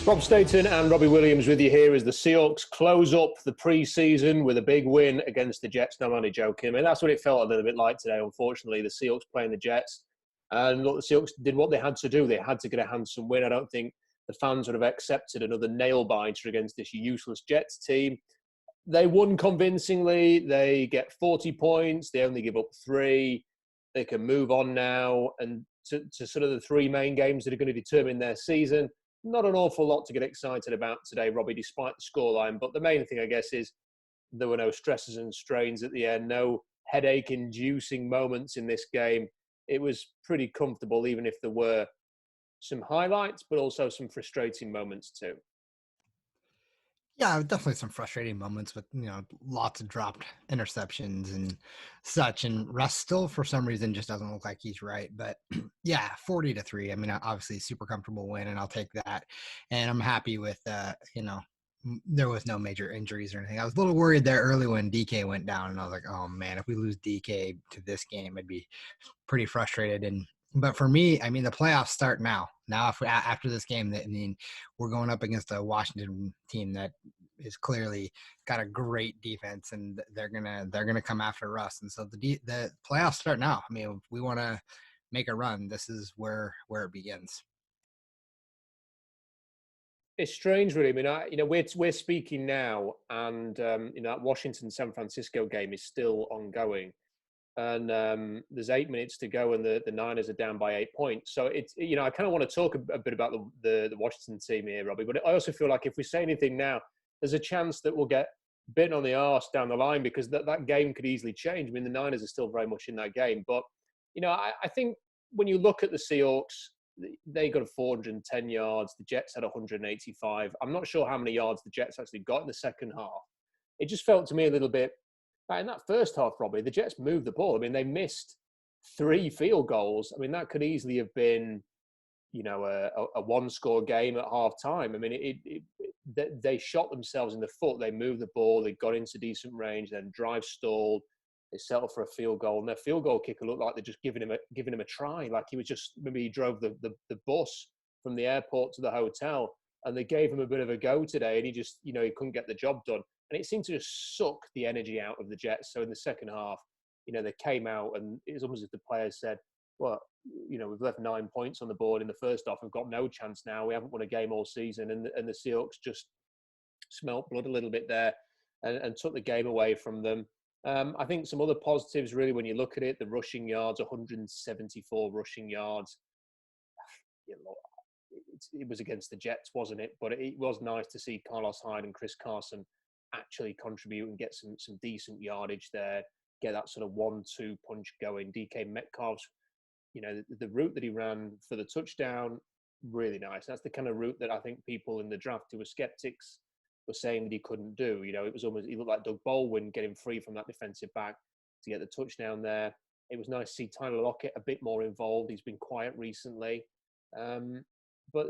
Rob Staton and Robbie Williams with you here as the Seahawks close up the pre-season with a big win against the Jets. No, I'm only joking. I mean, that's what it felt a little bit like today, unfortunately. The Seahawks playing the Jets. And look, the Seahawks did what they had to do. They had to get a handsome win. I don't think the fans would have accepted another nail-biter against this useless Jets team. They won convincingly. They get 40 points. They only give up 3. They can move on now and to sort of the 3 main games that are going to determine their season. Not an awful lot to get excited about today, Robbie, despite the scoreline. But the main thing, I guess, is there were no stresses and strains at the end, no headache-inducing moments in this game. It was pretty comfortable, even if there were some highlights, but also some frustrating moments too. Yeah, definitely some frustrating moments with, lots of dropped interceptions and such. And Russ still, for some reason, just doesn't look like he's right. But yeah, 40-3. I mean, obviously, super comfortable win, and I'll take that. And I'm happy with, there was no major injuries or anything. I was a little worried there early when DK went down, and I was like, oh man, if we lose DK to this game, I'd be pretty frustrated. But for me, I mean, the playoffs start now. Now, after this game, I mean, we're going up against a Washington team that is clearly got a great defense, and they're gonna come after us. And so the playoffs start now. I mean, if we want to make a run, this is where it begins. It's strange, really. I mean, we're speaking now, and that Washington-San Francisco game is still ongoing. And there's 8 minutes to go, and the Niners are down by 8 points. So it's I kind of want to talk a bit about the Washington team here, Robbie. But I also feel like if we say anything now, there's a chance that we'll get bitten on the arse down the line because that game could easily change. I mean, the Niners are still very much in that game. But I think when you look at the Seahawks, they got 410 yards. The Jets had 185. I'm not sure how many yards the Jets actually got in the second half. It just felt to me a little bit. In that first half, Robbie, the Jets moved the ball. I mean, they missed 3 field goals. I mean, that could easily have been, a one-score game at half-time. I mean, they shot themselves in the foot. They moved the ball. They got into decent range. Then drive stalled. They settled for a field goal. And their field goal kicker looked like they're just giving him a try. Like maybe he drove the bus from the airport to the hotel. And they gave him a bit of a go today. And he just, he couldn't get the job done. And it seemed to just suck the energy out of the Jets. So in the second half, they came out and it was almost as if the players said, well, we've left 9 points on the board in the first half. We've got no chance now. We haven't won a game all season. And the Seahawks just smelt blood a little bit there and took the game away from them. I think some other positives, really, when you look at it, the rushing yards, 174 rushing yards. It was against the Jets, wasn't it? But it was nice to see Carlos Hyde and Chris Carson actually contribute and get some decent yardage there, get that sort of 1-2 punch going. DK Metcalf's, the route that he ran for the touchdown, really nice. That's the kind of route that I think people in the draft who were skeptics were saying that he couldn't do. It was almost, he looked like Doug Baldwin getting free from that defensive back to get the touchdown there. It was nice to see Tyler Lockett a bit more involved. He's been quiet recently. But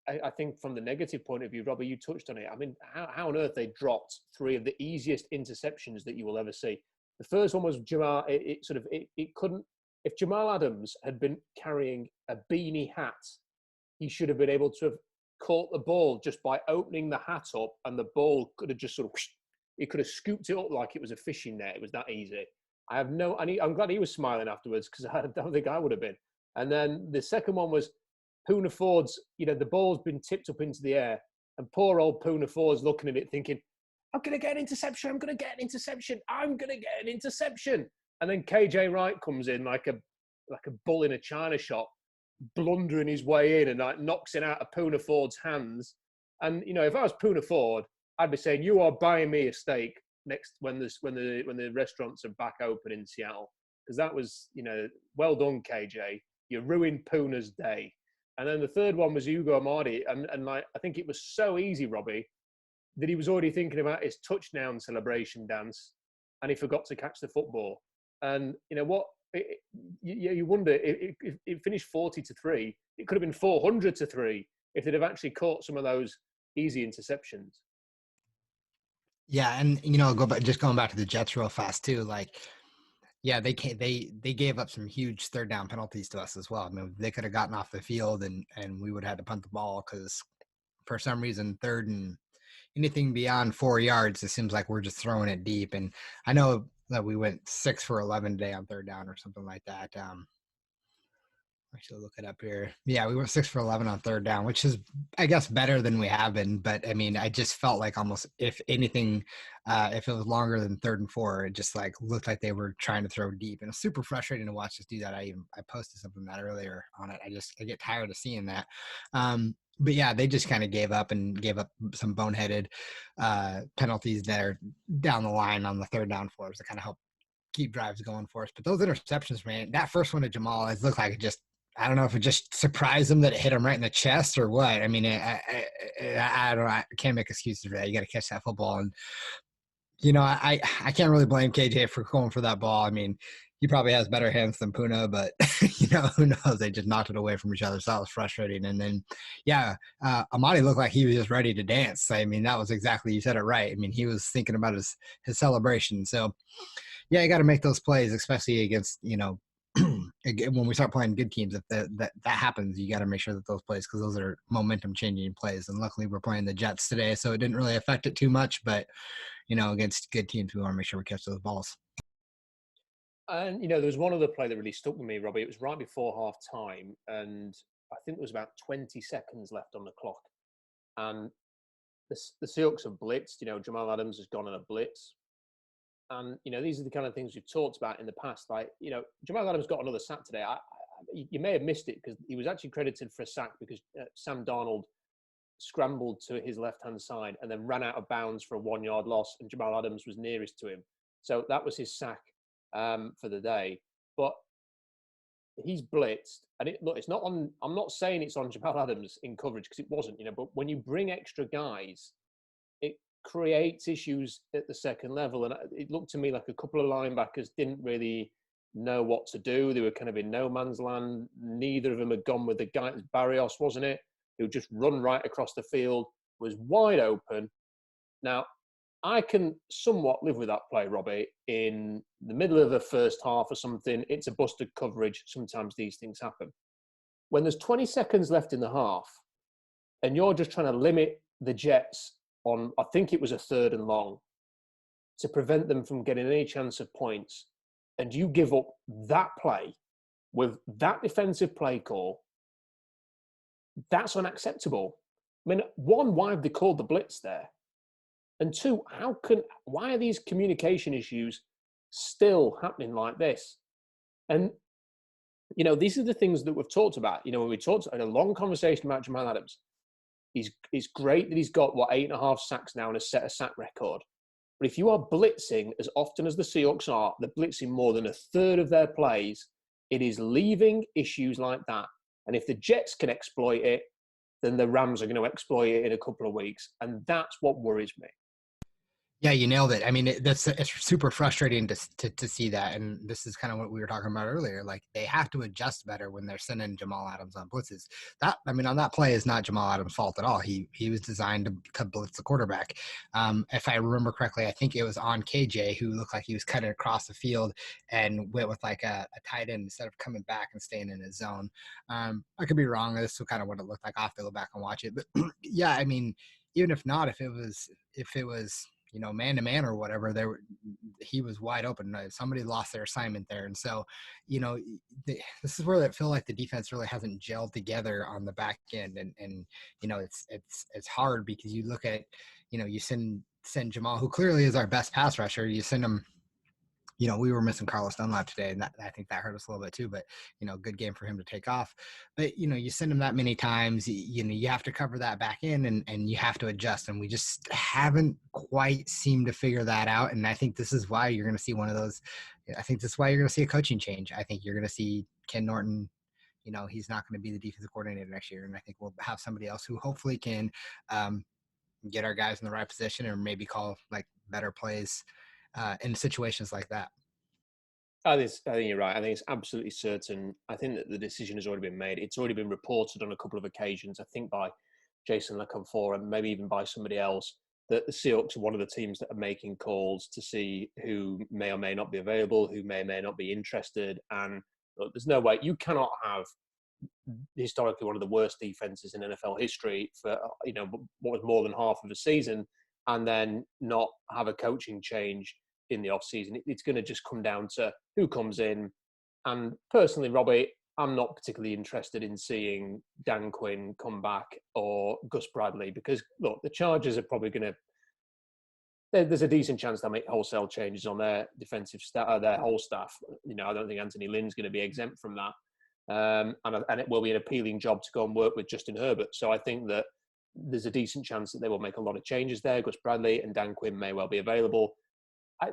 I think from the negative point of view, Robbie, you touched on it. I mean, how on earth they dropped 3 of the easiest interceptions that you will ever see. The first one was Jamal. It couldn't. If Jamal Adams had been carrying a beanie hat, he should have been able to have caught the ball just by opening the hat up, and the ball could have just sort of. He could have scooped it up like it was a fishing net. It was that easy. I'm glad he was smiling afterwards because I don't think I would have been. And then the second one was Poona Ford's, the ball's been tipped up into the air, and poor old Poona Ford's looking at it thinking, I'm going to get an interception. I'm going to get an interception. I'm going to get an interception. And then KJ Wright comes in like a bull in a china shop, blundering his way in and knocks it out of Poona Ford's hands. And, if I was Poona Ford, I'd be saying, you are buying me a steak next when the restaurants are back open in Seattle. Because that was, well done, KJ. You ruined Poona's day. And then the third one was Hugo Amadi. And I think it was so easy, Robbie, that he was already thinking about his touchdown celebration dance and he forgot to catch the football. And you wonder, if it finished 40-3, it could have been 400-3 if they'd have actually caught some of those easy interceptions. Yeah, and going back to the Jets real fast too. Like, yeah, they gave up some huge third down penalties to us as well. I mean, they could have gotten off the field and we would have had to punt the ball because for some reason, third and anything beyond 4 yards, it seems like we're just throwing it deep. And I know that we went 6 for 11 today on third down or something like that. I should look it up here. Yeah, we went 6 for 11 on third down, which is, I guess, better than we have been. But I mean, I just felt like almost, if anything, if it was longer than 3rd and 4, it just like looked like they were trying to throw deep, and it's super frustrating to watch us do that. I posted something that earlier on it. I get tired of seeing that. But yeah, they just kind of gave up some boneheaded penalties there down the line on the third down for us to kind of help keep drives going for us. But those interceptions, man, that first one to Jamal, it looked like it just, I don't know if it just surprised him that it hit him right in the chest or what. I mean, I don't know. I can't make excuses for that. You got to catch that football. And, you know, I can't really blame KJ for going for that ball. I mean, he probably has better hands than Puna, but, you know, who knows? They just knocked it away from each other. So that was frustrating. And then, yeah, Amadi looked like he was just ready to dance. I mean, that was exactly, you said it right. I mean, he was thinking about his celebration. So, yeah, you got to make those plays, especially against, you know, when we start playing good teams. If that happens, you got to make sure that those plays, because those are momentum changing plays. And luckily we're playing the Jets today, so it didn't really affect it too much. But, you know, against good teams, we want to make sure we catch those balls. And, you know, there was one other play that really stuck with me, Robbie. It was right before half time, and I think there was about 20 seconds left on the clock. And the Seahawks have blitzed. You know, Jamal Adams has gone on a blitz. And, you know, these are the kind of things we've talked about in the past. Like, you know, Jamal Adams got another sack today. You may have missed it because he was actually credited for a sack because Sam Darnold scrambled to his left-hand side and then ran out of bounds for a 1-yard loss, and Jamal Adams was nearest to him. So that was his sack for the day. But he's blitzed. And look, it's not on, I'm not saying it's on Jamal Adams in coverage, because it wasn't, you know, but when you bring extra guys, it creates issues at the second level. And it looked to me like a couple of linebackers didn't really know what to do. They were kind of in no man's land. Neither of them had gone with the guy. Barrios, wasn't it? Who just run right across the field, was wide open. Now, I can somewhat live with that play, Robbie. In the middle of the first half or something, it's a busted coverage. Sometimes these things happen. When there's 20 seconds left in the half and you're just trying to limit the Jets on, I think it was a 3rd and long, to prevent them from getting any chance of points, and you give up that play with that defensive play call, that's unacceptable. I mean, one, why have they called the blitz there? And two, why are these communication issues still happening like this? And, you know, these are the things that we've talked about. You know, when we talked in a long conversation about Jamal Adams, it's great that he's got, 8.5 sacks now and has set a sack record. But if you are blitzing as often as the Seahawks are, they're blitzing more than a third of their plays, it is leaving issues like that. And if the Jets can exploit it, then the Rams are going to exploit it in a couple of weeks. And that's what worries me. Yeah, you nailed it. I mean, it's super frustrating to see that. And this is kind of what we were talking about earlier. Like, they have to adjust better when they're sending Jamal Adams on blitzes. That, I mean, on that play is not Jamal Adams' fault at all. He was designed to blitz the quarterback. If I remember correctly, I think it was on KJ, who looked like he was cutting across the field and went with like a tight end instead of coming back and staying in his zone. I could be wrong. This is kind of what it looked like. I'll have to go back and watch it. But yeah, I mean, even if not, if it was, you know, man to man or whatever, he was wide open. Somebody lost their assignment there. And so, you know, this is where I feel like the defense really hasn't gelled together on the back end. And, you know, it's hard because you look at, you know, you send Jamal, who clearly is our best pass rusher, you send him. You know, we were missing Carlos Dunlap today, and I think that hurt us a little bit too. But, you know, good game for him to take off. But, you know, you send him that many times, you know, you have to cover that back in, and you have to adjust. And we just haven't quite seemed to figure that out. And I think this is why you're going to see one of those. I think this is why you're going to see a coaching change. I think you're going to see Ken Norton. You know, he's not going to be the defensive coordinator next year. And I think we'll have somebody else who hopefully can get our guys in the right position, or maybe call like better plays in situations like that. I think you're right. I think it's absolutely certain. I think that the decision has already been made. It's already been reported on a couple of occasions, I think by Jason LeConfort and maybe even by somebody else, that the Seahawks are one of the teams that are making calls to see who may or may not be available, who may or may not be interested. And look, there's no way. You cannot have historically one of the worst defenses in NFL history for, what was more than half of the season, and then not have a coaching change in the offseason. It's going to just come down to who comes in. And personally, Robbie, I'm not particularly interested in seeing Dan Quinn come back or Gus Bradley, because, look, the Chargers are probably going to, there's a decent chance they'll make wholesale changes on their defensive staff, their whole staff. I don't think Anthony Lynn's going to be exempt from that. And it will be an appealing job to go and work with Justin Herbert. So I think that there's a decent chance that they will make a lot of changes there. Gus Bradley and Dan Quinn may well be available. I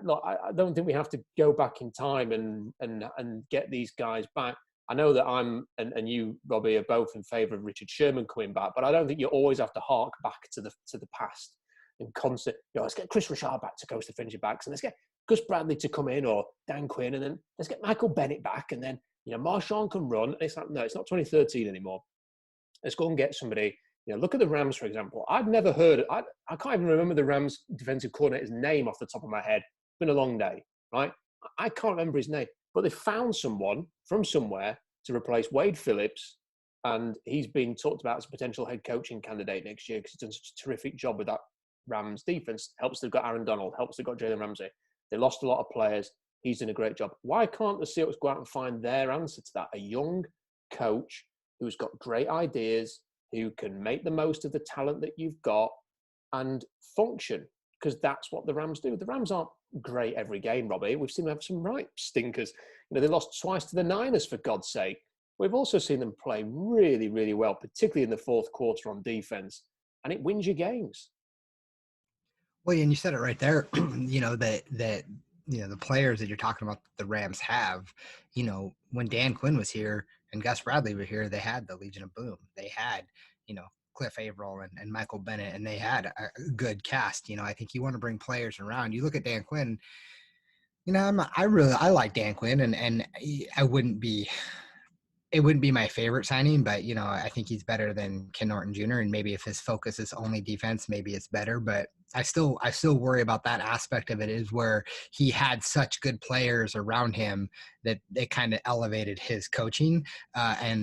don't think we have to go back in time and get these guys back. I know that I'm and you, Robbie, are both in favour of Richard Sherman coming back, but I don't think you always have to hark back to the past and constant. Let's get Chris Richard back to coach the defensive backs, and let's get Gus Bradley to come in, or Dan Quinn, and then let's get Michael Bennett back, and then Marshawn can run. And it's like, no, it's not 2013 anymore. Let's go and get somebody. Look at the Rams, for example. I'd never heard. I can't even remember the Rams defensive coordinator's name off the top of my head. It's been a long day, right? I can't remember his name, but they found someone from somewhere to replace Wade Phillips, and he's been talked about as a potential head coaching candidate next year because he's done such a terrific job with that Rams defense. Helps they've got Aaron Donald. Helps they've got Jalen Ramsey. They lost a lot of players. He's done a great job. Why can't the Seahawks go out and find their answer to that? A young coach who's got great ideas, who can make the most of the talent that you've got and function, because that's what the Rams do. The Rams aren't great every game, Robbie. We've seen them have some right stinkers. They lost twice to the Niners, for God's sake. We've also seen them play really, really well, particularly in the fourth quarter on defense, and it wins you games. Well, and you said it right there, that the players that you're talking about the Rams have, when Dan Quinn was here and Gus Bradley were here, they had the Legion of Boom. They had, Cliff Averill and Michael Bennett, and they had a good cast. I think you want to bring players around. You look at Dan Quinn, I like Dan Quinn, and it wouldn't be my favorite signing, but I think he's better than Ken Norton Jr. And maybe if his focus is only defense, maybe it's better. But I still worry about that aspect of it, is where he had such good players around him that they kind of elevated his coaching. I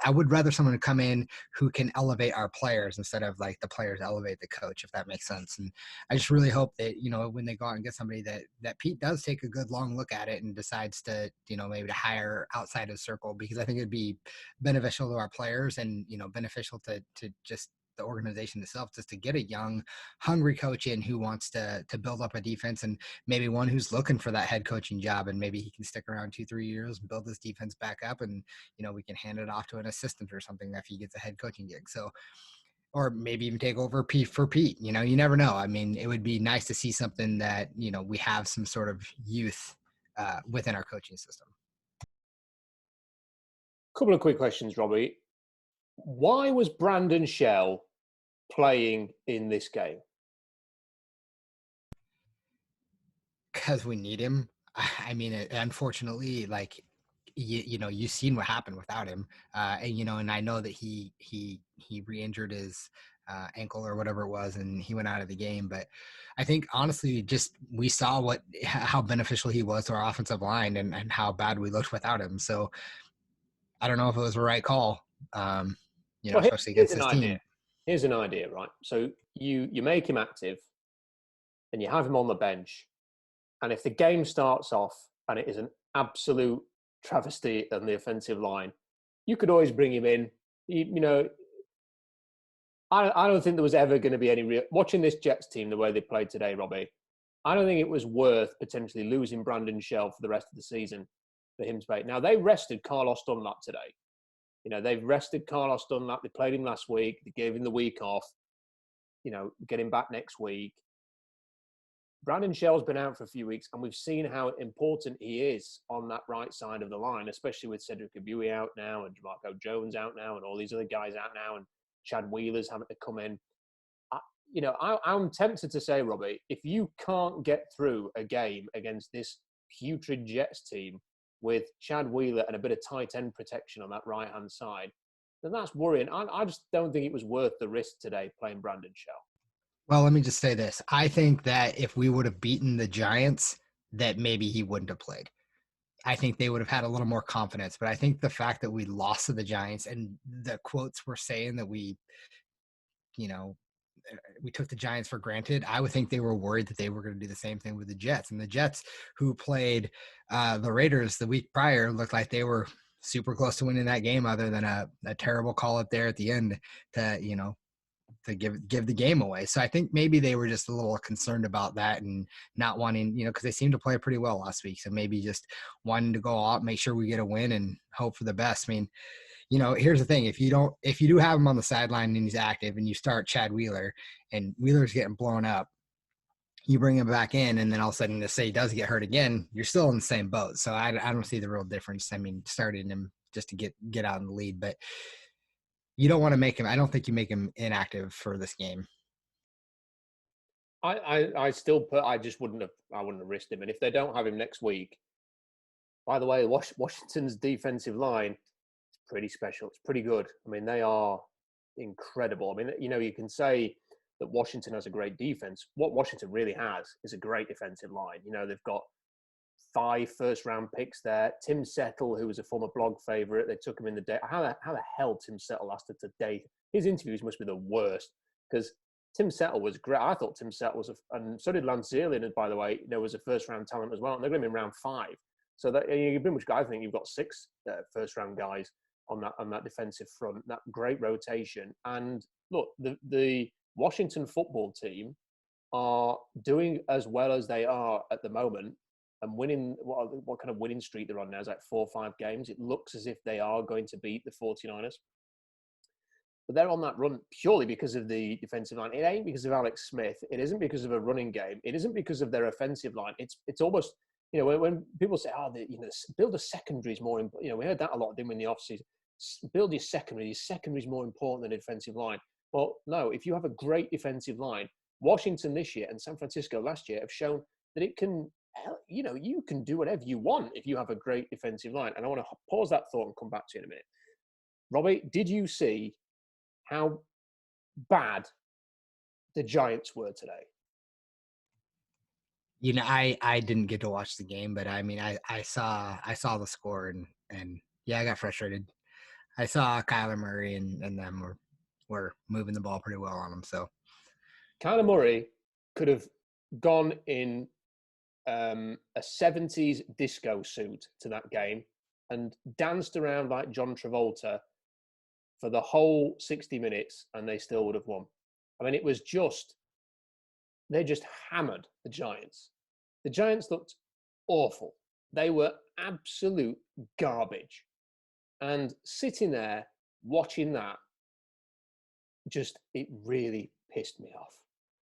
would rather someone to come in who can elevate our players instead of like the players elevate the coach, if that makes sense. And I just really hope that, when they go out and get somebody that Pete does take a good long look at it and decides to, maybe to hire outside his circle, because I think it'd be beneficial to our players and, beneficial to just the organization itself, just to get a young, hungry coach in who wants to build up a defense, and maybe one who's looking for that head coaching job, and maybe he can stick around 2-3 years and build this defense back up, and we can hand it off to an assistant or something if he gets a head coaching gig. So, or maybe even take over Pete for Pete. You never know. I mean, it would be nice to see something that we have some sort of youth within our coaching system. Couple of quick questions, Robbie. Why was Brandon Shell playing in this game? Because we need him. I mean, unfortunately, like you've seen what happened without him, and I know that he re-injured his ankle or whatever it was, and he went out of the game. But I think honestly, just we saw how beneficial he was to our offensive line, and how bad we looked without him. So I don't know if it was the right call, especially against this team. Here's an idea, right? So you make him active, and you have him on the bench, and if the game starts off and it is an absolute travesty on the offensive line, you could always bring him in. I don't think there was ever going to be any real... Watching this Jets team the way they played today, Robbie, I don't think it was worth potentially losing Brandon Shell for the rest of the season for him to play. Now, they rested Carlos Dunlap today. They've rested Carlos Dunlap. They played him last week. They gave him the week off. Get him back next week. Brandon Shell's been out for a few weeks, and we've seen how important he is on that right side of the line, especially with Cedric Abui out now and DeMarco Jones out now and all these other guys out now and Chad Wheeler's having to come in. I'm tempted to say, Robbie, if you can't get through a game against this putrid Jets team with Chad Wheeler and a bit of tight end protection on that right-hand side, then that's worrying. I just don't think it was worth the risk today playing Brandon Shell. Well, let me just say this. I think that if we would have beaten the Giants, that maybe he wouldn't have played. I think they would have had a little more confidence. But I think the fact that we lost to the Giants and the quotes were saying that you know, we took the Giants for granted. I would think they were worried that they were going to do the same thing with the Jets. And the Jets, who played the Raiders the week prior, looked like they were super close to winning that game, other than a terrible call up there at the end to give the game away. So I think maybe they were just a little concerned about that and not wanting, because they seemed to play pretty well last week. So maybe just wanting to go out, make sure we get a win and hope for the best. I mean, here's the thing. If you do have him on the sideline and he's active and you start Chad Wheeler and Wheeler's getting blown up, you bring him back in and then all of a sudden, say he does get hurt again, you're still in the same boat. So I don't see the real difference. I mean, starting him just to get out in the lead, but you don't want to make him. I don't think you make him inactive for this game. I just wouldn't have risked him. And if they don't have him next week, by the way, Washington's defensive line is pretty special. It's pretty good. I mean, they are incredible. I mean, you can say that Washington has a great defense. What Washington really has is a great defensive line. They've got 5 first-round picks there. Tim Settle, who was a former blog favorite, they took him in the day. How the hell Tim Settle lasted today? His interviews must be the worst, because Tim Settle was great. I thought Tim Settle was, and so did Lance Zierlein, by the way, there was a first-round talent as well, and they're going to be in round 5. So that you've pretty much got, I think you've got 6 first-round guys on that defensive front, that great rotation. And look, the Washington football team are doing as well as they are at the moment and winning. What kind of winning streak they're on now is like 4 or 5 games. It looks as if they are going to beat the 49ers. But they're on that run purely because of the defensive line. It ain't because of Alex Smith. It isn't because of a running game. It isn't because of their offensive line. It's almost, when people say, build a secondary is more important. We heard that a lot, didn't we, in the offseason? Build your secondary. Your secondary is more important than a defensive line. Well, no, if you have a great defensive line, Washington this year and San Francisco last year have shown that it can, you can do whatever you want if you have a great defensive line. And I want to pause that thought and come back to you in a minute. Robbie, did you see how bad the Giants were today? I didn't get to watch the game, but I mean, I saw the score and yeah, I got frustrated. I saw Kyler Murray and them were moving the ball pretty well on them. So Kyler Murray could have gone in a 70s disco suit to that game and danced around like John Travolta for the whole 60 minutes, and they still would have won. I mean, they just hammered the Giants. The Giants looked awful. They were absolute garbage. And sitting there watching that, it really pissed me off.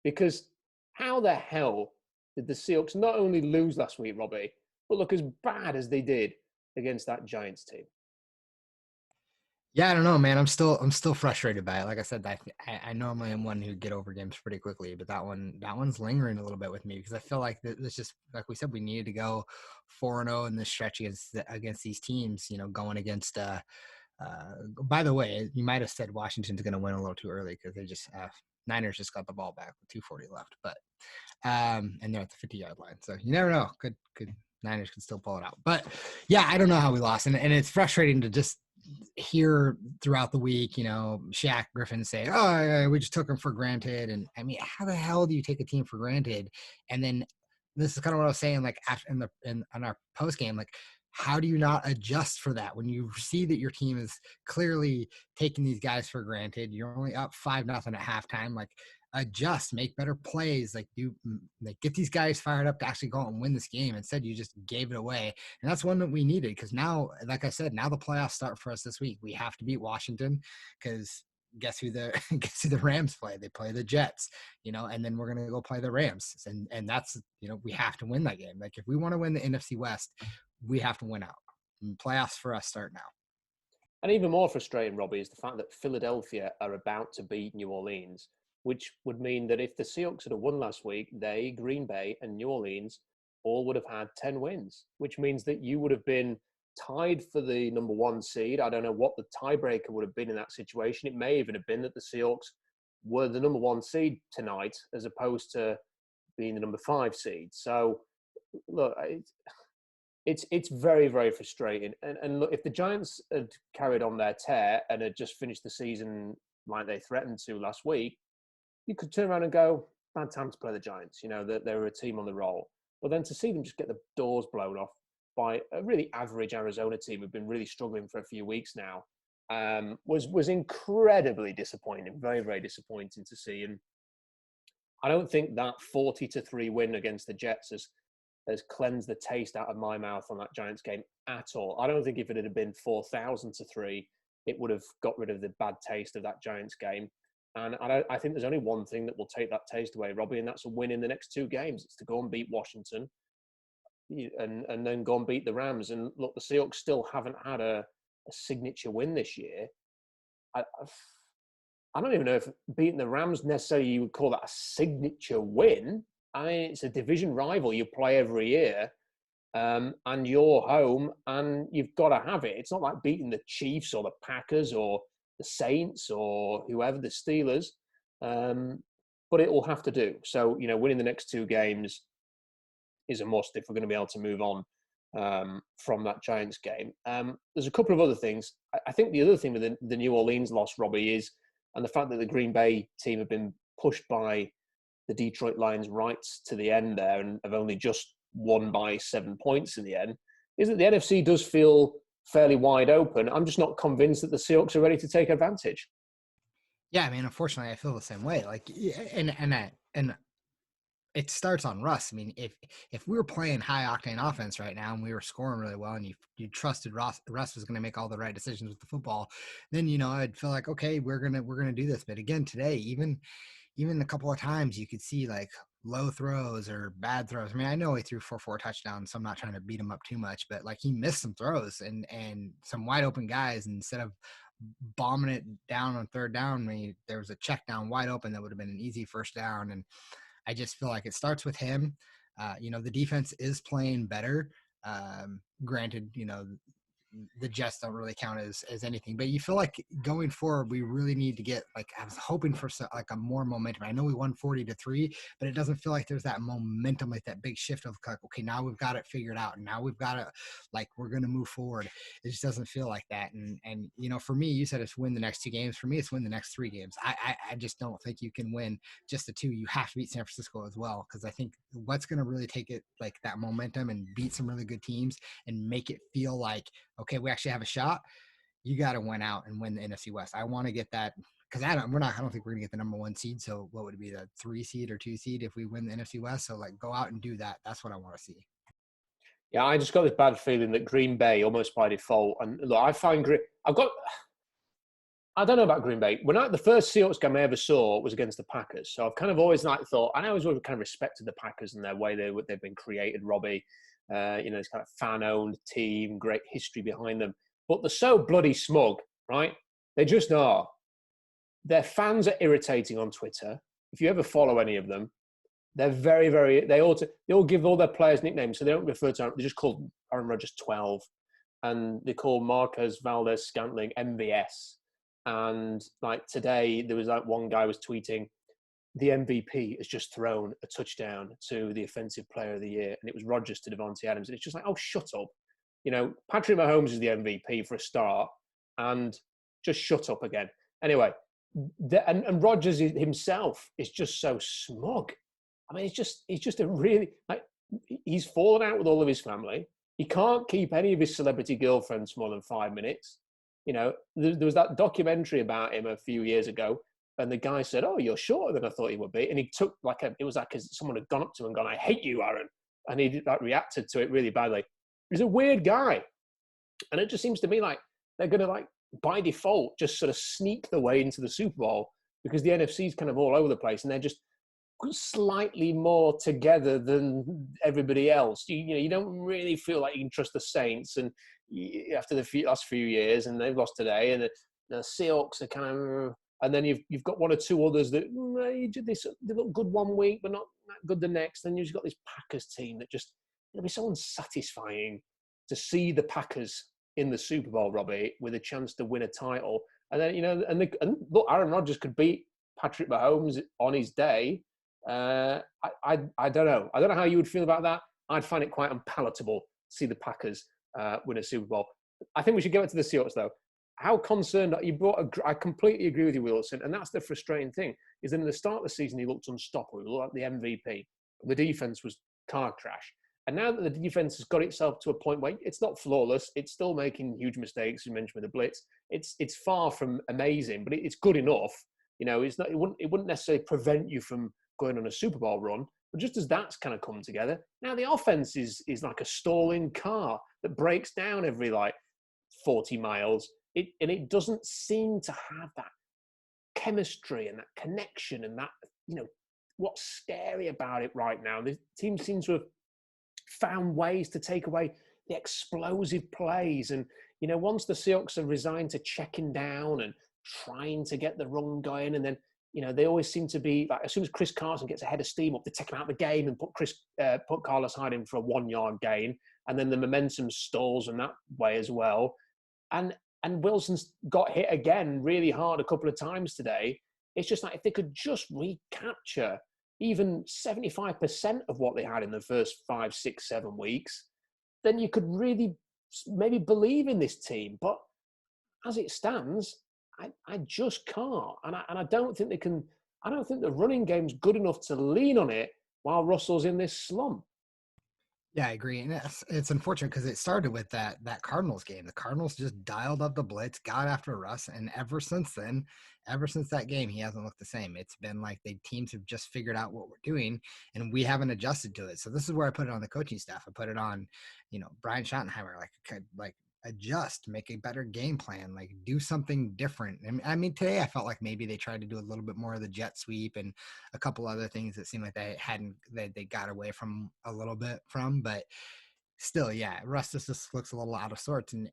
Because how the hell did the Seahawks not only lose last week, Robbie, but look as bad as they did against that Giants team? Yeah, I don't know, man. I'm still frustrated by it. Like I said, I normally am one who get over games pretty quickly, but that one's lingering a little bit with me because I feel like it's just like we said, we needed to go 4-0 in this stretch against these teams. Going against. By the way, you might have said Washington's going to win a little too early because they just Niners just got the ball back with 2:40 left, but and they're at the 50-yard line, so you never know. Could Niners could still pull it out, but yeah, I don't know how we lost, and it's frustrating to just hear throughout the week, Shaq Griffin say, "Oh, we just took him for granted," and I mean, how the hell do you take a team for granted? And then this is kind of what I was saying, like after in our post game, like, how do you not adjust for that when you see that your team is clearly taking these guys for granted? You're only up 5-0 at halftime. Like, adjust, make better plays, get these guys fired up to actually go out and win this game. Instead, you just gave it away. And that's one that we needed because now, like I said, now the playoffs start for us this week. We have to beat Washington because guess who the Rams play? They play the Jets, and then we're going to go play the Rams. And that's, we have to win that game. Like, if we want to win the NFC West, we have to win out. And playoffs for us start now. And even more frustrating, Robbie, is the fact that Philadelphia are about to beat New Orleans, which would mean that if the Seahawks had won last week, they, Green Bay, and New Orleans all would have had 10 wins, which means that you would have been tied for the number 1 seed. I don't know what the tiebreaker would have been in that situation. It may even have been that the Seahawks were the number 1 seed tonight as opposed to being the number 5 seed. So, look, it's very, very frustrating. And look, if the Giants had carried on their tear and had just finished the season like they threatened to last week, you could turn around and go, bad time to play the Giants. You know, they were a team on the roll. But then to see them just get the doors blown off by a really average Arizona team who've been really struggling for a few weeks now was incredibly disappointing. Very, very disappointing to see. And I don't think that 40-3 win against the Jets has cleansed the taste out of my mouth on that Giants game at all. I don't think if it had been 4,000-3, it would have got rid of the bad taste of that Giants game. And I think there's only one thing that will take that taste away, Robbie, and that's a win in the next 2 games. It's to go and beat Washington and then go and beat the Rams. And look, the Seahawks still haven't had a signature win this year. I don't even know if beating the Rams necessarily you would call that a signature win. I mean, it's a division rival you play every year, and you're home, and you've got to have it. It's not like beating the Chiefs or the Packers or the Saints or whoever, the Steelers, but it will have to do. So, you know, winning the next 2 games is a must if we're going to be able to move on from that Giants game. There's a couple of other things. I think the other thing with the New Orleans loss, Robbie, is, and the fact that the Green Bay team have been pushed by the Detroit Lions right to the end there and have only just won by 7 points in the end, is that the NFC does feel fairly wide open. I'm just not convinced that the Seahawks are ready to take advantage. Yeah, I mean, unfortunately, I feel the same way. Like, and it starts on Russ. I mean, if we were playing high octane offense right now and we were scoring really well, and you trusted Russ was going to make all the right decisions with the football, then I'd feel like, okay, we're gonna do this. But again, today, even a couple of times, you could see like low throws or bad throws. I mean, I know he threw 4 touchdowns, so I'm not trying to beat him up too much, but like he missed some throws and some wide open guys. And instead of bombing it down on 3rd down, there was a check down wide open that would have been an easy 1st down. And I just feel like it starts with him. The defense is playing better. Granted, the Jets don't really count as anything, but you feel like going forward, we really need to get, like, I was hoping for like a more momentum. I know we won 40-3, but it doesn't feel like there's that momentum, like that big shift of like, okay, now we've got it figured out. And now we've got it, like, we're going to move forward. It just doesn't feel like that. And, for me, you said it's win the next 2 games. For me, it's win the next 3 games. I just don't think you can win just the 2. You have to beat San Francisco as well. Cause I think what's going to really take it, like, that momentum and beat some really good teams and make it feel like, okay, we actually have a shot. You got to win out and win the NFC West. I want to get that, because I don't think we're gonna get the number 1 seed. So what would it be, the 3 seed or 2 seed if we win the NFC West? So like, go out and do that. That's what I want to see. Yeah, I just got this bad feeling that Green Bay almost by default. And look, I don't know about Green Bay. The first Seahawks game I ever saw was against the Packers. So I've kind of always thought, and I always kind of respected the Packers and their way they've been created, Robbie. It's kind of fan-owned team, great history behind them. But they're so bloody smug, right? They just are. Their fans are irritating on Twitter. If you ever follow any of them, they're very, very, they all give all their players nicknames. So they don't refer to them. They just call Aaron Rodgers 12. And they call Marquez Valdez-Scantling MVS. And like today, there was like one guy was tweeting, the MVP has just thrown a touchdown to the offensive player of the year. And it was Rodgers to Devontae Adams. And it's just like, oh, shut up. Patrick Mahomes is the MVP for a start. And just shut up again. Anyway, and Rodgers himself is just so smug. I mean, he's just a really, like, he's fallen out with all of his family. He can't keep any of his celebrity girlfriends for more than 5 minutes. There was that documentary about him a few years ago, and the guy said, "Oh, you're shorter than I thought you would be," and he took it was like someone had gone up to him and gone, "I hate you, Aaron," and he reacted to it really badly. He's a weird guy, and it just seems to me like they're going to by default just sort of sneak their way into the Super Bowl because the NFC is kind of all over the place, and they're just slightly more together than everybody else. You don't really feel like you can trust the Saints, and after the last few years, and they've lost today, and the Seahawks are kind of, and then you've got 1 or 2 others that they look good one week, but not that good the next. Then you've just got this Packers team that just, it'll be so unsatisfying to see the Packers in the Super Bowl, Robbie, with a chance to win a title. And then, and look, Aaron Rodgers could beat Patrick Mahomes on his day. I don't know. I don't know how you would feel about that. I'd find it quite unpalatable see the Packers win a Super Bowl. I think we should get to the Seahawks, though. How concerned you brought? I completely agree with you, Wilson, and that's the frustrating thing. Is that in the start of the season he looked unstoppable, he looked like the MVP. The defense was car crash, and now that the defense has got itself to a point where it's not flawless, it's still making huge mistakes. You mentioned with the blitz, it's far from amazing, but it's good enough. You know, it's not. It wouldn't necessarily prevent you from going on a Super Bowl run. But just as that's kind of come together, now the offense is like a stalling car that breaks down every like 40 miles. And it doesn't seem to have that chemistry and that connection and that, you know, what's scary about it right now. The team seems to have found ways to take away the explosive plays. And, you know, once the Seahawks are resigned to checking down and trying to get the run going, and then, you know, they always seem to be like, as soon as Chris Carson gets a head of steam up, they take him out of the game and put Carlos Hyde in for a 1 yard gain. And then the momentum stalls in that way as well. And Wilson's got hit again really hard a couple of times today. It's just like if they could just recapture even 75% of what they had in the first 5, 6, 7 weeks, then you could really maybe believe in this team. But as it stands, I just can't. And I don't think they can. I don't think the running game's good enough to lean on it while Russell's in this slump. Yeah, I agree. And it's unfortunate because it started with that Cardinals game. The Cardinals just dialed up the blitz, got after Russ, and ever since then, ever since that game, he hasn't looked the same. It's been like the teams have just figured out what we're doing, and we haven't adjusted to it. So this is where I put it on the coaching staff. I put it on, Brian Schottenheimer, like adjust, make a better game plan, like do something different. I mean, today I felt like maybe they tried to do a little bit more of the jet sweep and a couple other things that seemed like they got away from a little bit from, but still, yeah, Russ just looks a little out of sorts. And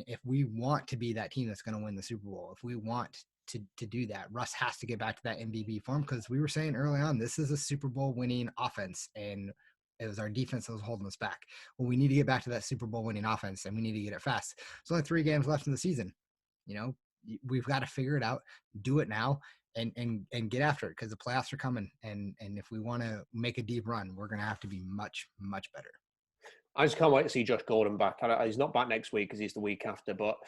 if we want to be that team that's going to win the Super Bowl, if we want to do that, Russ has to get back to that MVP form, because we were saying early on, this is a Super Bowl winning offense, and it was our defense that was holding us back. Well, we need to get back to that Super Bowl winning offense, and we need to get it fast. There's only 3 games left in the season. You know, we've got to figure it out, do it now, and get after it, because the playoffs are coming. And if we want to make a deep run, we're going to have to be much, much better. I just can't wait to see Josh Gordon back. He's not back next week because he's the week after. But,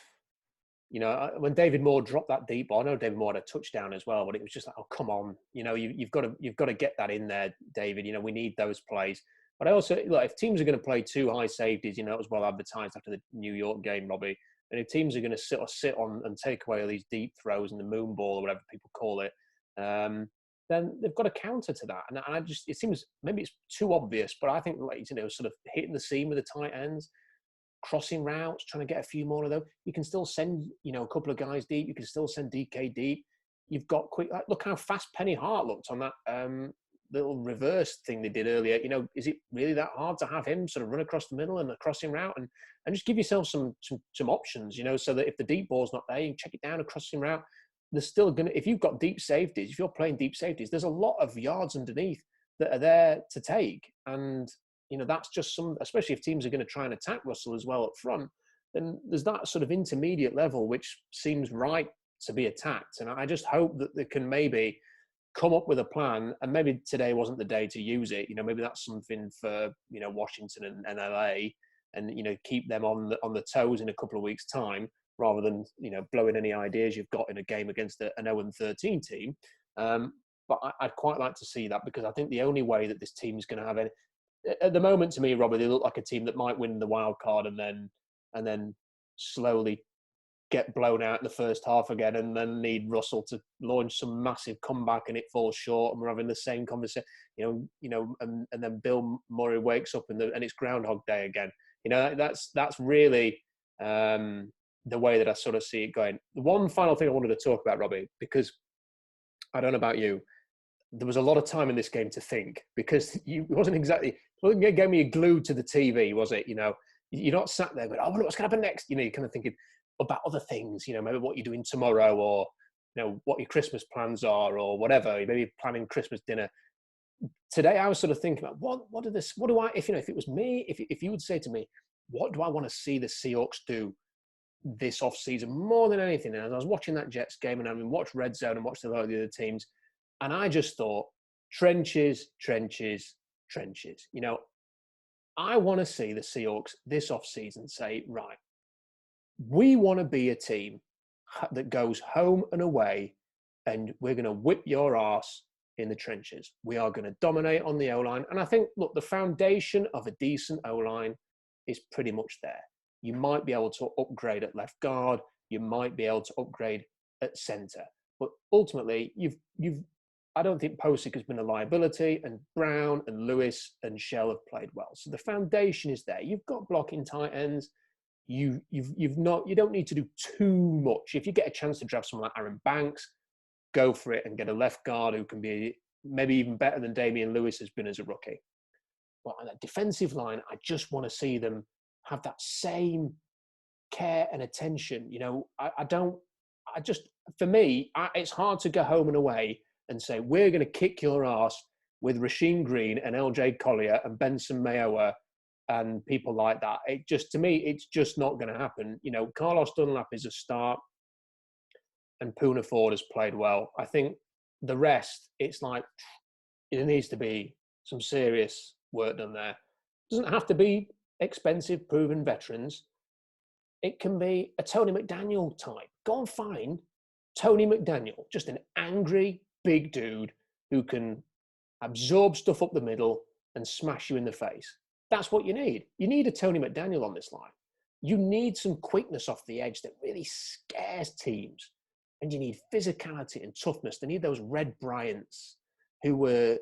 you know, when David Moore dropped that deep ball, I know David Moore had a touchdown as well, but it was just like, oh, come on. You know, you've got to get that in there, David. You know, we need those plays. But I also, look, if teams are going to play 2 high safeties, you know, it was well advertised after the New York game, Robbie. And if teams are going to sit on and take away all these deep throws and the moon ball or whatever people call it, then they've got a counter to that. And I just, it seems maybe it's too obvious, but I think, like, you know, sort of hitting the seam with the tight ends, crossing routes, trying to get a few more of those. You can still send, you know, a couple of guys deep. You can still send DK deep. You've got quick. Like, look how fast Penny Hart looked on that little reverse thing they did earlier. You know, is it really that hard to have him sort of run across the middle and a crossing route and just give yourself some options, you know, so that if the deep ball's not there, you can check it down a crossing route. There's still going to, if you've got deep safeties, if you're playing deep safeties, there's a lot of yards underneath that are there to take. And, you know, that's just some, especially if teams are going to try and attack Russell as well up front, then there's that sort of intermediate level, which seems right to be attacked. And I just hope that they can maybe come up with a plan, and maybe today wasn't the day to use it. You know, maybe that's something for, you know, Washington and LA, and, you know, keep them on the toes in a couple of weeks' time, rather than, you know, blowing any ideas you've got in a game against an 0-13 team. But I'd quite like to see that, because I think the only way that this team is going to have any, at the moment, to me, Robert, they look like a team that might win the wild card and then slowly get blown out in the first half again, and then need Russell to launch some massive comeback and it falls short, and we're having the same conversation, and then Bill Murray wakes up and it's Groundhog Day again. You know, that's really the way that I sort of see it going. The one final thing I wanted to talk about, Robbie, because I don't know about you, there was a lot of time in this game to think, because it wasn't going to be glued to the TV, was it? You know, you're not sat there going, oh, what's going to happen next? You know, you're kind of thinking about other things, you know, maybe what you're doing tomorrow, or, you know, what your Christmas plans are, or whatever. You may be planning Christmas dinner. Today, I was sort of thinking about if it was me, if you would say to me, what do I want to see the Seahawks do this offseason more than anything? And as I was watching that Jets game, and I mean, watched Red Zone and watched a lot of the other teams, and I just thought, trenches. You know, I want to see the Seahawks this offseason say, right, we want to be a team that goes home and away, and we're going to whip your ass in the trenches. We are going to dominate on the O-line. And I think, look, the foundation of a decent O-line is pretty much there. You might be able to upgrade at left guard. You might be able to upgrade at center. But ultimately, I don't think Posick has been a liability, and Brown and Lewis and Shell have played well. So the foundation is there. You've got blocking tight ends. You don't need to do too much. If you get a chance to draft someone like Aaron Banks, go for it and get a left guard who can be maybe even better than Damian Lewis has been as a rookie. But on that defensive line, I just want to see them have that same care and attention. For me, it's hard to go home and away and say, we're going to kick your ass with Rasheem Green and LJ Collier and Benson Mayowa and people like that. To me, it's just not going to happen. Carlos Dunlap is a start, and Poona Ford has played well. I think the rest, it's like, there needs to be some serious work done there. It doesn't have to be expensive, proven veterans. It can be a Tony McDaniel type. Go and find Tony McDaniel, just an angry, big dude who can absorb stuff up the middle and smash you in the face. That's what you need. You need a Tony McDaniel on this line. You need some quickness off the edge that really scares teams. And you need physicality and toughness. They need those Red Bryants who were,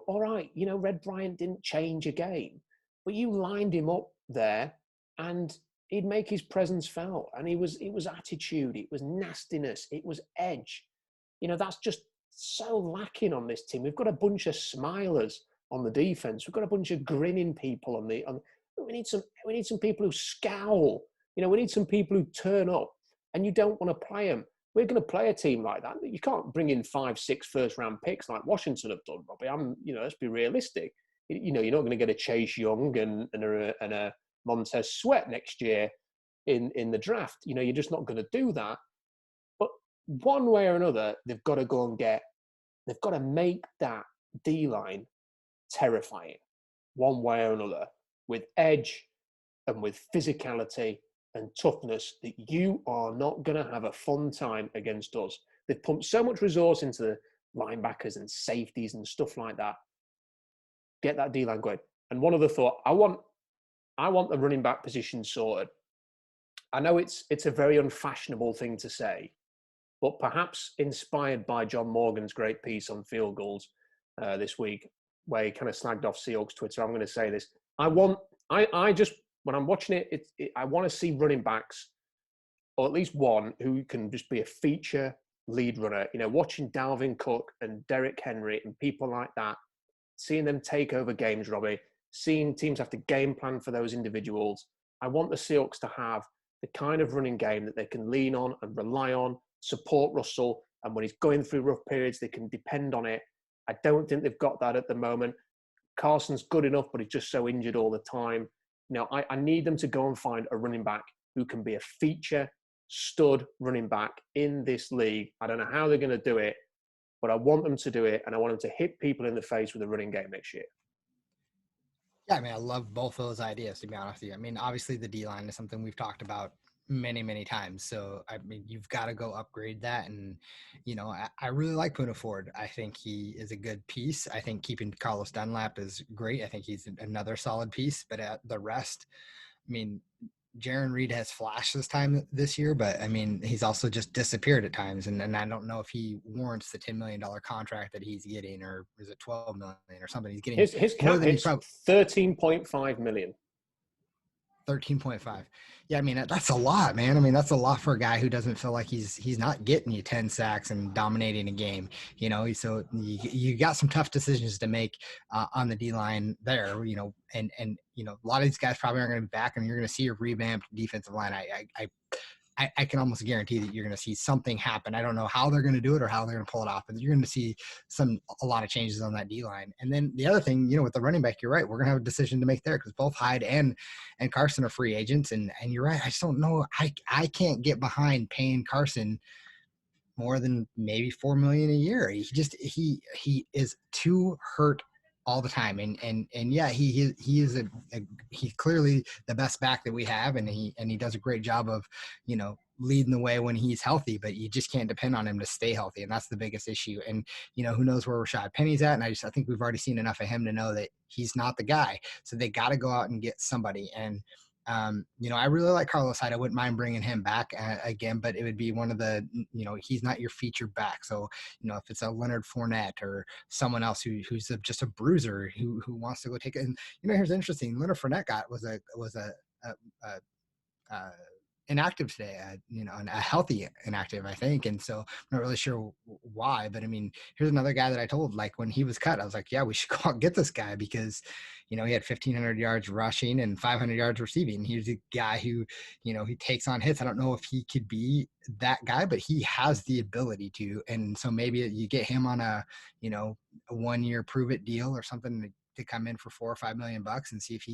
all right, Red Bryant didn't change a game, but you lined him up there and he'd make his presence felt. And it was attitude, it was nastiness, it was edge. That's just so lacking on this team. We've got a bunch of smilers on the defense. We've got a bunch of grinning people we need some people who scowl. We need some people who turn up, and you don't want to play them. We're going to play a team like that. You can't bring in 5-6 first-round picks like Washington have done, Robbie. Let's be realistic. You're not going to get a Chase Young and a Montez Sweat next year in the draft. You're just not going to do that. But one way or another, they've got to make that D-line terrifying, one way or another, with edge and with physicality and toughness, that you are not going to have a fun time against us. They've pumped so much resource into the linebackers and safeties and stuff like that. Get that D-line going. And one other thought, I want the running back position sorted. I know it's a very unfashionable thing to say, but perhaps inspired by John Morgan's great piece on field goals this week, where he kind of snagged off Seahawks Twitter, I'm going to say this. When I'm watching it, I want to see running backs, or at least one who can just be a feature lead runner. Watching Dalvin Cook and Derrick Henry and people like that, seeing them take over games, Robbie, seeing teams have to game plan for those individuals. I want the Seahawks to have the kind of running game that they can lean on and rely on, support Russell, and when he's going through rough periods, they can depend on it. I don't think they've got that at the moment. Carson's good enough, but he's just so injured all the time. I need them to go and find a running back who can be a feature stud running back in this league. I don't know how they're going to do it, but I want them to do it, and I want them to hit people in the face with a running game next year. Yeah, I love both those ideas, to be honest with you. Obviously the D-line is something we've talked about many, many times. So, you've got to go upgrade that. And, I really like Poona Ford. I think he is a good piece. I think keeping Carlos Dunlap is great. I think he's another solid piece. But the rest, Jaron Reed has flashed this year, but he's also just disappeared at times. And I don't know if he warrants the $10 million contract that he's getting, or is it $12 million or something? He's getting his cap hits $13.5 million. 13.5. Yeah, that's a lot, man. That's a lot for a guy who doesn't feel like he's not getting you 10 sacks and dominating a game. So you got some tough decisions to make on the D-line there, and a lot of these guys probably aren't going to be back, and you're going to see a revamped defensive line. I can almost guarantee that you're going to see something happen. I don't know how they're going to do it or how they're going to pull it off, but you're going to see a lot of changes on that D-line. And then the other thing, with the running back, you're right. We're going to have a decision to make there, because both Hyde and Carson are free agents. And you're right. I just don't know. I can't get behind paying Carson more than maybe $4 million a year. He is too hurt all the time. And yeah, he is he's clearly the best back that we have, and he does a great job of, leading the way when he's healthy, but you just can't depend on him to stay healthy. And that's the biggest issue. And, who knows where Rashad Penny's at. And I think we've already seen enough of him to know that he's not the guy. So they got to go out and get somebody. And, I really like Carlos Hyde. I wouldn't mind bringing him back again, but it would be one of the, he's not your featured back. So, if it's a Leonard Fournette or someone else who's just a bruiser who wants to go take it. And, here's interesting. Leonard Fournette was inactive today, and a healthy inactive, I think. And so I'm not really sure why, but I mean, here's another guy that I told, like, when he was cut, I was like, yeah, we should go out and get this guy because, he had 1,500 yards rushing and 500 yards receiving. He's a guy who, he takes on hits. I don't know if he could be that guy, but he has the ability to. And so maybe you get him on a 1-year prove it deal or something to come in for $4 or $5 million and see if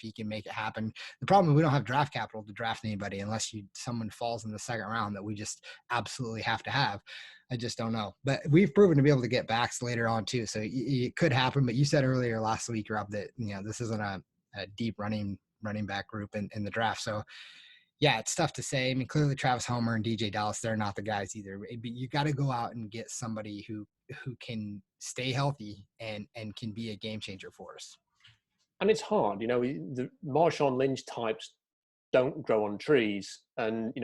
he can make it happen. The problem is we don't have draft capital to draft anybody unless someone falls in the second round that we just absolutely have to have. I just don't know. But we've proven to be able to get backs later on too, so it could happen. But you said earlier last week, Rob, that this isn't a deep running back group in the draft. So yeah, it's tough to say. I mean, clearly Travis Homer and DJ Dallas, they're not the guys either. But you got to go out and get somebody who can stay healthy and can be a game changer for us. And it's hard, the Marshawn Lynch types don't grow on trees. And,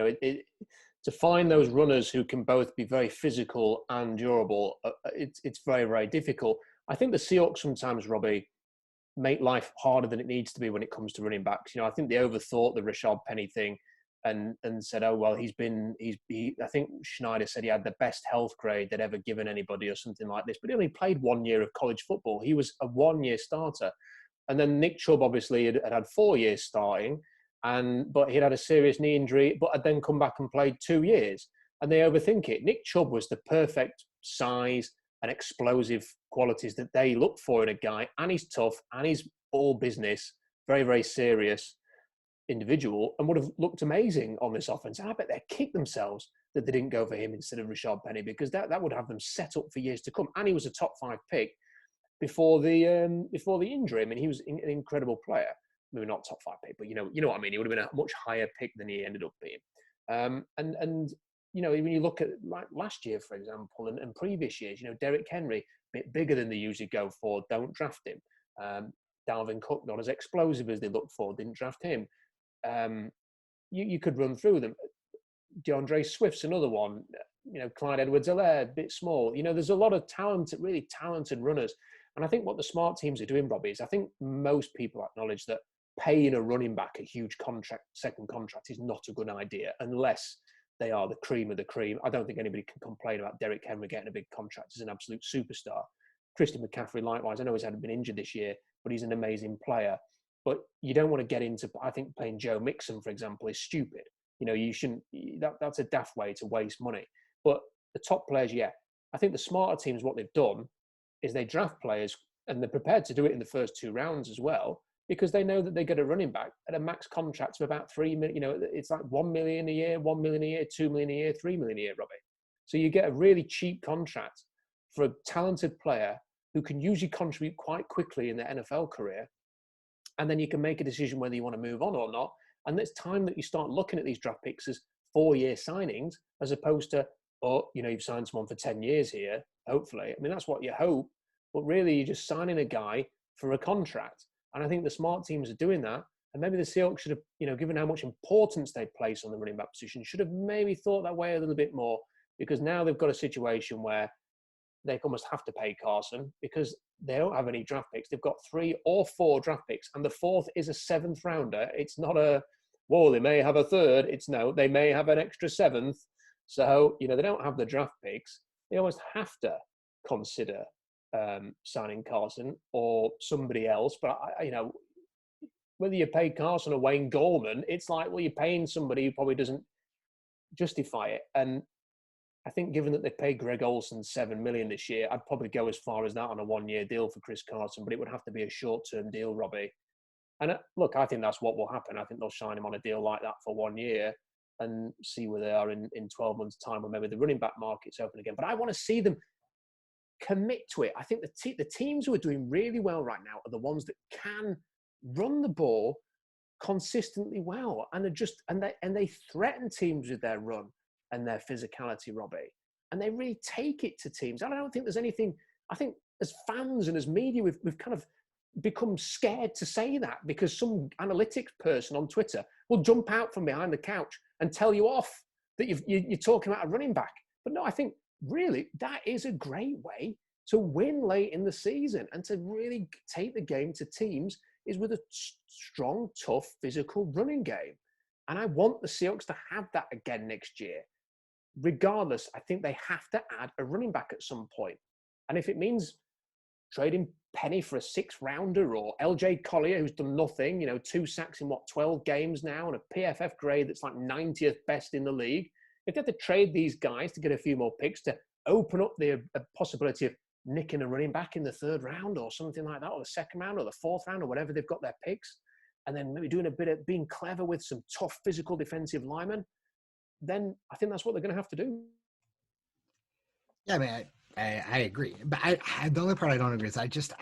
to find those runners who can both be very physical and durable, it's very, very difficult. I think the Seahawks sometimes, Robbie, make life harder than it needs to be when it comes to running backs. I think they overthought the Rashad Penny thing and said, oh, well, I think Schneider said he had the best health grade they'd ever given anybody or something like this, but he only played 1 year of college football. He was a 1-year starter. And then Nick Chubb obviously had 4 years starting, but he'd had a serious knee injury, but had then come back and played 2 years. And they overthink it. Nick Chubb was the perfect size and explosive qualities that they look for in a guy, and he's tough, and he's all business, very, very serious individual, and would have looked amazing on this offense. And I bet they kicked themselves that they didn't go for him instead of Rashad Penny, because that would have them set up for years to come. And he was a top 5 pick before the injury. I mean, he was an incredible player. Maybe not top 5 pick, but you know what I mean. He would have been a much higher pick than he ended up being. And when you look at like last year, for example, and previous years, Derrick Henry, a bit bigger than they usually go for, don't draft him. Dalvin Cook, not as explosive as they looked for, didn't draft him. You could run through them. DeAndre Swift's another one. Clyde Edwards-Helaire, a bit small. There's a lot of really talented runners. And I think what the smart teams are doing, Robbie, is I think most people acknowledge that paying a running back a huge second contract is not a good idea unless they are the cream of the cream. I don't think anybody can complain about Derrick Henry getting a big contract as an absolute superstar. Christian McCaffrey, likewise. I know he's been injured this year, but he's an amazing player. But you don't want to get into, I think playing Joe Mixon, for example, is stupid. You shouldn't, that's a daft way to waste money. But the top players, yeah. I think the smarter teams, what they've done is they draft players, and they're prepared to do it in the first 2 rounds as well, because they know that they get a running back at a max contract of about $3 million. It's like $1 million a year, $1 million a year, $2 million a year, $3 million a year, Robbie. So you get a really cheap contract for a talented player who can usually contribute quite quickly in their NFL career. And then you can make a decision whether you want to move on or not. And it's time that you start looking at these draft picks as 4-year signings, as opposed to, you've signed someone for 10 years here, hopefully. I mean, that's what you hope. But really, you're just signing a guy for a contract. And I think the smart teams are doing that. And maybe the Seahawks should have, given how much importance they place on the running back position, should have maybe thought that way a little bit more, because now they've got a situation where they almost have to pay Carson because they don't have any draft picks. They've got 3 or 4 draft picks, and the 4th is a 7th rounder. It's not they may have a 3rd. They may have an extra 7th. So, they don't have the draft picks. They almost have to consider signing Carson or somebody else. But, whether you pay Carson or Wayne Gallman, it's like, well, you're paying somebody who probably doesn't justify it. And I think given that they paid Greg Olsen $7 million this year, I'd probably go as far as that on a 1-year deal for Chris Carson, but it would have to be a short-term deal, Robbie. And look, I think that's what will happen. I think they'll sign him on a deal like that for 1 year and see where they are in 12 months' time, when maybe the running back market's open again. But I want to see them commit to it. I think the teams who are doing really well right now are the ones that can run the ball consistently well, and they threaten teams with their run and their physicality, Robbie, and they really take it to teams. I don't think there's anything. I think as fans and as media, we've kind of become scared to say that because some analytics person on Twitter will jump out from behind the couch and tell you off that you're talking about a running back. But no, I think really that is a great way to win late in the season and to really take the game to teams is with a strong, tough, physical running game. And I want the Seahawks to have that again next year. Regardless, I think they have to add a running back at some point. And if it means trading Penny for a 6th-rounder or LJ Collier, who's done nothing, 2 sacks in 12 games now and a PFF grade that's like 90th best in the league. If they have to trade these guys to get a few more picks to open up the possibility of nicking a running back in the 3rd round or something like that, or the 2nd round or the 4th round or whatever they've got their picks, and then maybe doing a bit of being clever with some tough physical defensive linemen, then I think that's what they're going to have to do. Yeah, I mean, I agree, but the only part I don't agree is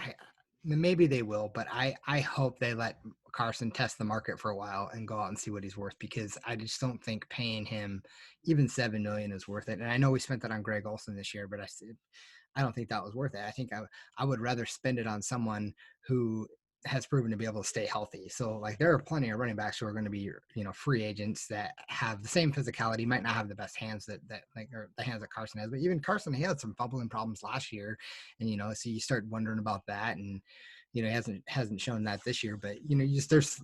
maybe they will, but I hope they let Carson test the market for a while and go out and see what he's worth, because I just don't think paying him even $7 million is worth it. And I know we spent that on Greg Olsen this year, but I don't think that was worth it. I think I would rather spend it on someone who has proven to be able to stay healthy. So like there are plenty of running backs who are going to be, free agents that have the same physicality, might not have the best hands that or the hands that Carson has, but even Carson, he had some fumbling problems last year. And, so you start wondering about that. And, he hasn't shown that this year, but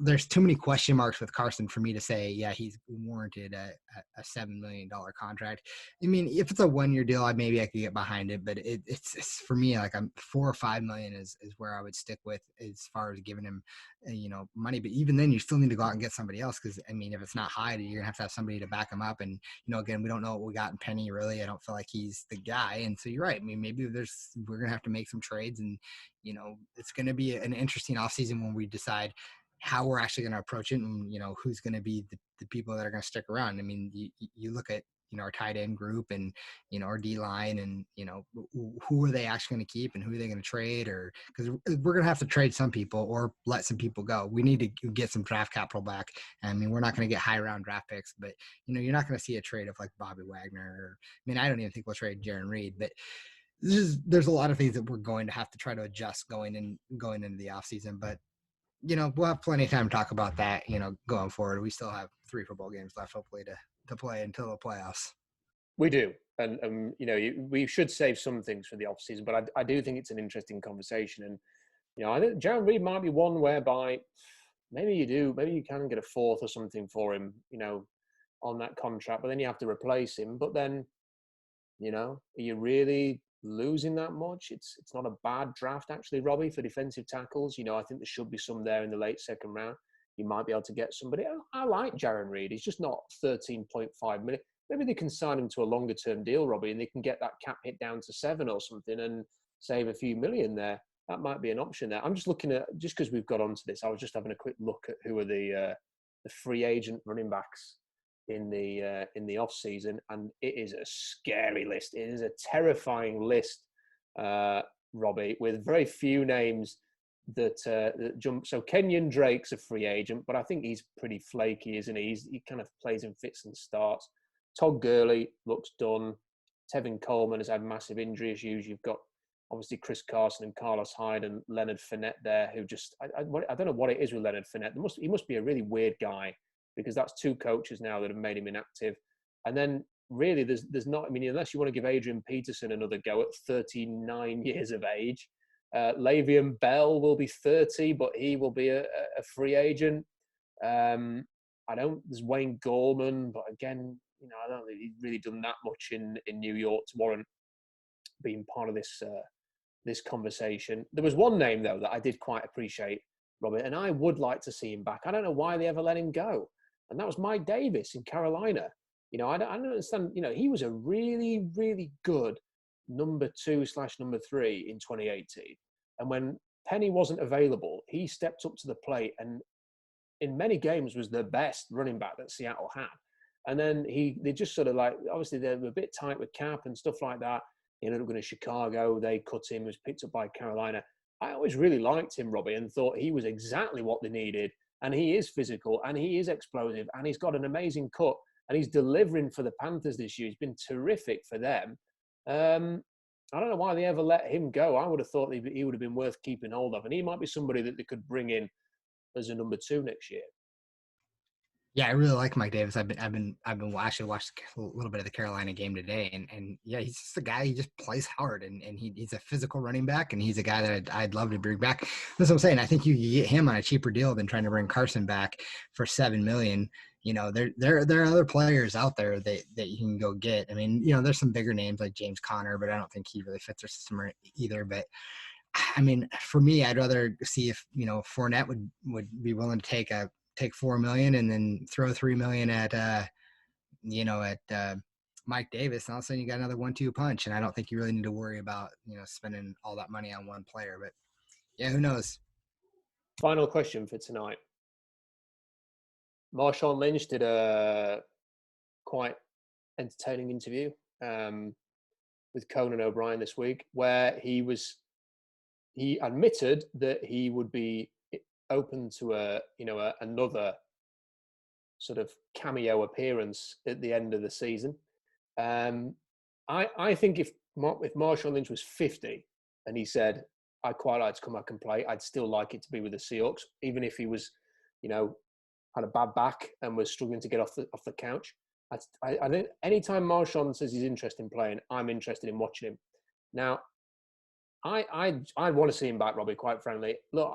there's too many question marks with Carson for me to say, yeah, he's warranted a $7 million contract. I mean, if it's a 1-year deal, maybe I could get behind it, but it's for me, like I'm 4 or 5 million is where I would stick with as far as giving him, money. But even then you still need to go out and get somebody else. Cause I mean, if it's not high, you're gonna have to have somebody to back him up. And, again, we don't know what we got in Penny really. I don't feel like he's the guy. And so you're right. I mean, maybe we're going to have to make some trades, and, it's going to be an interesting offseason when we decide how we're actually going to approach it, and, who's going to be the people that are going to stick around. I mean, you look at, our tight end group and, our D line, and, who are they actually going to keep and who are they going to trade, or because we're going to have to trade some people or let some people go. We need to get some draft capital back. I mean, we're not going to get high round draft picks, but, you're not going to see a trade of like Bobby Wagner, or, I mean, I don't even think we'll trade Jaron Reed, but there's a lot of things that we're going to have to try to adjust going into the offseason. But, we'll have plenty of time to talk about that, going forward. We still have 3 football games left, hopefully, to play until the playoffs. We do. And we should save some things for the offseason, but I do think it's an interesting conversation. And, I think Jaron Reed might be one whereby maybe you can get a 4th or something for him, on that contract, but then you have to replace him. But then, are you really losing that much? It's not a bad draft, actually, Robbie, for defensive tackles. I think there should be some there in the late 2nd round. You might be able to get somebody. I like Jaron Reed. He's just not 13.5 million. Maybe they can sign him to a longer term deal, Robbie, and they can get that cap hit down to 7 or something and save a few million there. That might be an option there. I'm just looking at, just because we've got onto this, I was just having a quick look at who are the free agent running backs in the off season, and it is a scary list. It is a terrifying list, Robbie, with very few names that jump. So Kenyon Drake's a free agent, but I think he's pretty flaky, isn't he? He kind of plays in fits and starts. Todd Gurley looks done. Tevin Coleman has had massive injury issues. You've got obviously Chris Carson and Carlos Hyde and Leonard Fournette there, who just I don't know what it is with Leonard Fournette. He must be a really weird guy, because that's 2 coaches now that have made him inactive. And then really there's not, I mean, unless you want to give Adrian Peterson another go at 39 years of age. Le'Veon Bell will be 30, but he will be a free agent. There's Wayne Gallman, but again, I don't think he's really done that much in New York to warrant being part of this conversation. There was one name, though, that I did quite appreciate, Robert, and I would like to see him back. I don't know why they ever let him go. And that was Mike Davis in Carolina. I don't understand. He was a really, really good number 2/number 3 in 2018. And when Penny wasn't available, he stepped up to the plate and in many games was the best running back that Seattle had. And then they just sort of like, obviously they were a bit tight with cap and stuff like that. He ended up going to Chicago. They cut him. He was picked up by Carolina. I always really liked him, Robbie, and thought he was exactly what they needed. And he is physical, and he is explosive, and he's got an amazing cut, and he's delivering for the Panthers this year. He's been terrific for them. I don't know why they ever let him go. I would have thought he would have been worth keeping hold of, and he might be somebody that they could bring in as a number 2 next year. Yeah, I really like Mike Davis. I've been actually watched a little bit of the Carolina game today, and yeah, he's just a guy. He just plays hard, and he's a physical running back, and he's a guy that I'd love to bring back. That's what I'm saying. I think you get him on a cheaper deal than trying to bring Carson back for $7 million. You know, there are other players out there that you can go get. I mean, you know, there's some bigger names like James Conner, but I don't think he really fits their system either. But I mean, for me, I'd rather see if, you know, Fournette would be willing to take $4 million and then throw $3 million at Mike Davis, and all of a sudden you got another 1-2 punch. And I don't think you really need to worry about, you know, spending all that money on one player. But yeah, who knows? Final question for tonight. Marshawn Lynch did a quite entertaining interview with Conan O'Brien this week, where he admitted that he would be open to another sort of cameo appearance at the end of the season. I think if Marshawn Lynch was 50 and he said, I'd quite like to come back and play, I'd still like it to be with the Seahawks, even if he was, you know, had a bad back and was struggling to get off the couch. I think anytime Marshawn says he's interested in playing, I'm interested in watching him. Now, I want to see him back, Robbie, quite frankly. Look,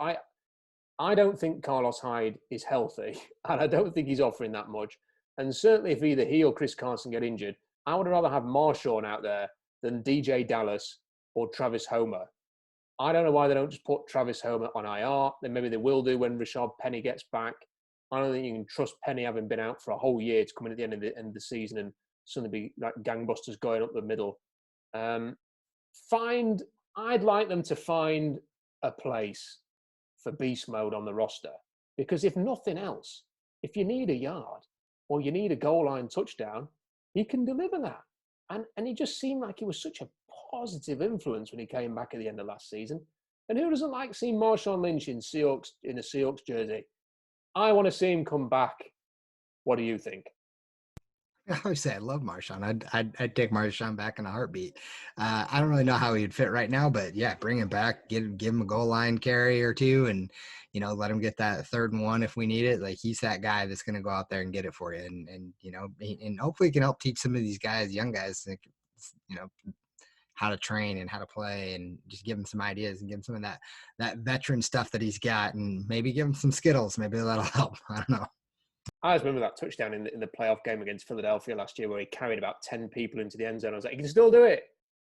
I don't think Carlos Hyde is healthy, and I don't think he's offering that much. And certainly if either he or Chris Carson get injured, I would rather have Marshawn out there than DJ Dallas or Travis Homer. I don't know why they don't just put Travis Homer on IR. Then maybe they will do when Rashad Penny gets back. I don't think you can trust Penny having been out for a whole year to come in at the end of the season and suddenly be like gangbusters going up the middle. I'd like them to find a place for beast mode on the roster, because if nothing else, if you need a yard or you need a goal line touchdown, he can deliver that. And he just seemed like he was such a positive influence when he came back at the end of last season. And who doesn't like seeing Marshawn Lynch in a Seahawks jersey? I want to see him come back. What do you think? I always say I love Marshawn. I'd take Marshawn back in a heartbeat. I don't really know how he'd fit right now, but yeah, bring him back, give him a goal line carry or two, and you know, let him get that 3rd and 1 if we need it. Like, he's that guy that's going to go out there and get it for you, and you know, and hopefully he can help teach some of these guys, young guys, you know, how to train and how to play, and just give him some ideas and give him some of that veteran stuff that he's got, and maybe give him some Skittles. Maybe that'll help. I don't know. I just remember that touchdown in the playoff game against Philadelphia last year, where he carried about 10 people into the end zone. I was like, he can still do it.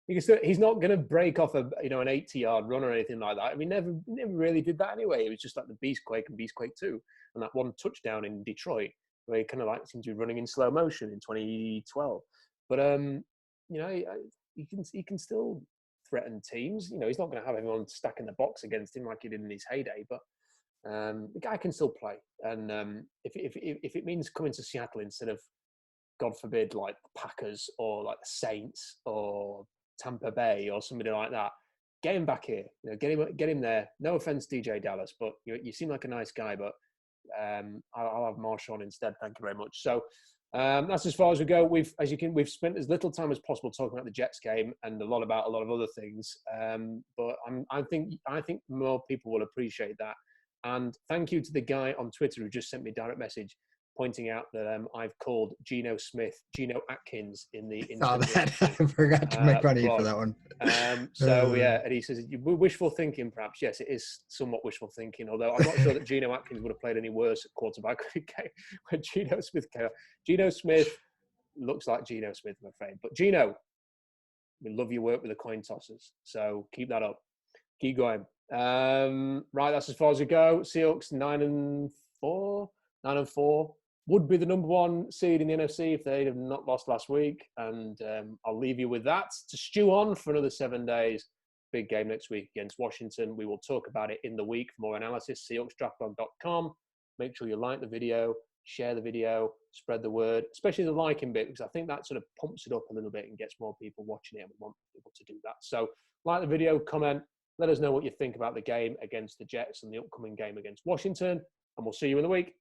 He's not going to break off an 80-yard run or anything like that. I mean, never really did that anyway. It was just like the Beastquake and Beastquake 2, and that one touchdown in Detroit where he kind of like seemed to be running in slow motion in 2012. But you know, he can still threaten teams. You know, he's not going to have everyone stacking the box against him like he did in his heyday, but the guy can still play. And if it means coming to Seattle instead of, God forbid, like the Packers or like the Saints or Tampa Bay or somebody like that, get him back here. You know, get him there. No offense, DJ Dallas, but you seem like a nice guy. But I'll have Marshawn instead. Thank you very much. So that's as far as we go. We've spent as little time as possible talking about the Jets game and a lot of other things. But I think more people will appreciate that. And thank you to the guy on Twitter who just sent me a direct message pointing out that I've called Geno Atkins in the that. I forgot to make fun of you for that one. Yeah, and he says, wishful thinking perhaps. Yes, it is somewhat wishful thinking, although I'm not sure that Geno Atkins would have played any worse at quarterback when Geno Smith came out. Geno Smith looks like Geno Smith, I'm afraid. But Geno, we love your work with the coin tossers, so keep that up. Keep going. Right, that's as far as we go. Seahawks 9-4 would be the number 1 seed in the NFC if they'd have not lost last week. And I'll leave you with that to stew on for another 7 days. Big game next week against Washington. We will talk about it in the week. For more analysis, SeahawksDraftPlan.com. Make sure you like the video, share the video, spread the word, especially the liking bit, because I think that sort of pumps it up a little bit and gets more people watching it, and we want people to do that. So like the video, comment, let us know what you think about the game against the Jets and the upcoming game against Washington, and we'll see you in the week.